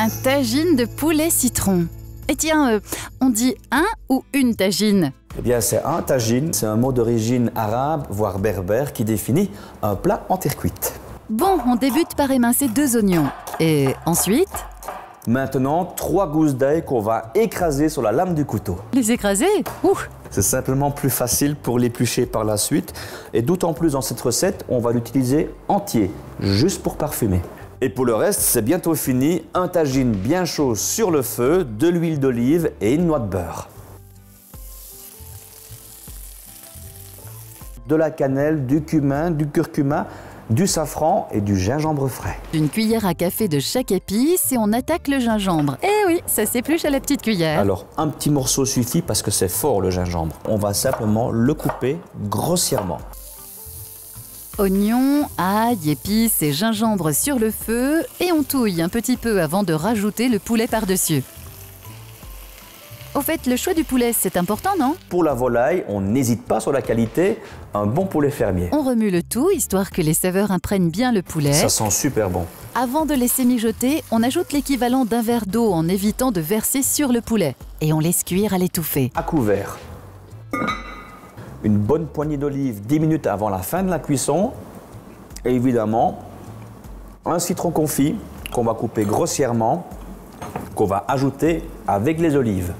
Un tagine de poulet citron. Et tiens, on dit un ou une tagine? Eh bien, c'est un tagine, c'est un mot d'origine arabe, voire berbère, qui définit un plat en terre cuite. Bon, on débute par émincer 2 oignons. Et ensuite? Maintenant, 3 gousses d'ail qu'on va écraser sur la lame du couteau. Les écraser? Ouh! C'est simplement plus facile pour l'éplucher par la suite. Et d'autant plus dans cette recette, on va l'utiliser entier, juste pour parfumer. Et pour le reste, c'est bientôt fini. Un tagine bien chaud sur le feu, de l'huile d'olive et une noix de beurre. De la cannelle, du cumin, du curcuma, du safran et du gingembre frais. Une cuillère à café de chaque épice et on attaque le gingembre. Eh oui, ça s'épluche à la petite cuillère. Alors, un petit morceau suffit parce que c'est fort le gingembre. On va simplement le couper grossièrement. Oignons, ail, épices et gingembre sur le feu et on touille un petit peu avant de rajouter le poulet par-dessus. Au fait, le choix du poulet, c'est important, non? Pour la volaille, on n'hésite pas sur la qualité, un bon poulet fermier. On remue le tout, histoire que les saveurs imprègnent bien le poulet. Ça sent super bon. Avant de laisser mijoter, on ajoute l'équivalent d'un verre d'eau en évitant de verser sur le poulet. Et on laisse cuire à l'étouffer. À couvert. Une bonne poignée d'olive 10 minutes avant la fin de la cuisson. Et évidemment, un citron confit qu'on va couper grossièrement, qu'on va ajouter avec les olives.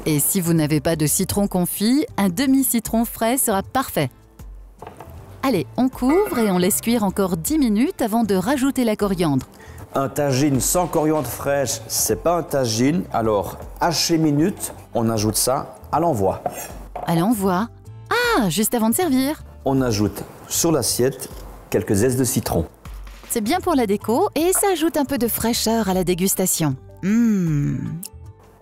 Et si vous n'avez pas de citron confit, un demi-citron frais sera parfait. Allez, on couvre et on laisse cuire encore 10 minutes avant de rajouter la coriandre. Un tagine sans coriandre fraîche, c'est pas un tagine. Alors, haché minute, on ajoute ça à l'envoi. À l'envoi? Ah, juste avant de servir. On ajoute sur l'assiette quelques zestes de citron. C'est bien pour la déco et ça ajoute un peu de fraîcheur à la dégustation.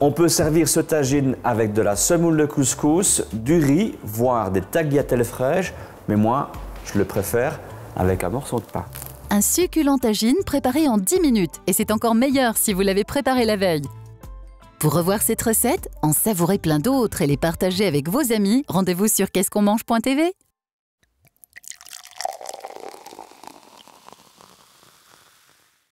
On peut servir ce tagine avec de la semoule de couscous, du riz, voire des tagliatelles fraîches, mais moi, je le préfère avec un morceau de pain. Un succulent tagine préparé en 10 minutes et c'est encore meilleur si vous l'avez préparé la veille. Pour revoir cette recette, en savourer plein d'autres et les partager avec vos amis, rendez-vous sur qu'est-ce qu'on mange.tv.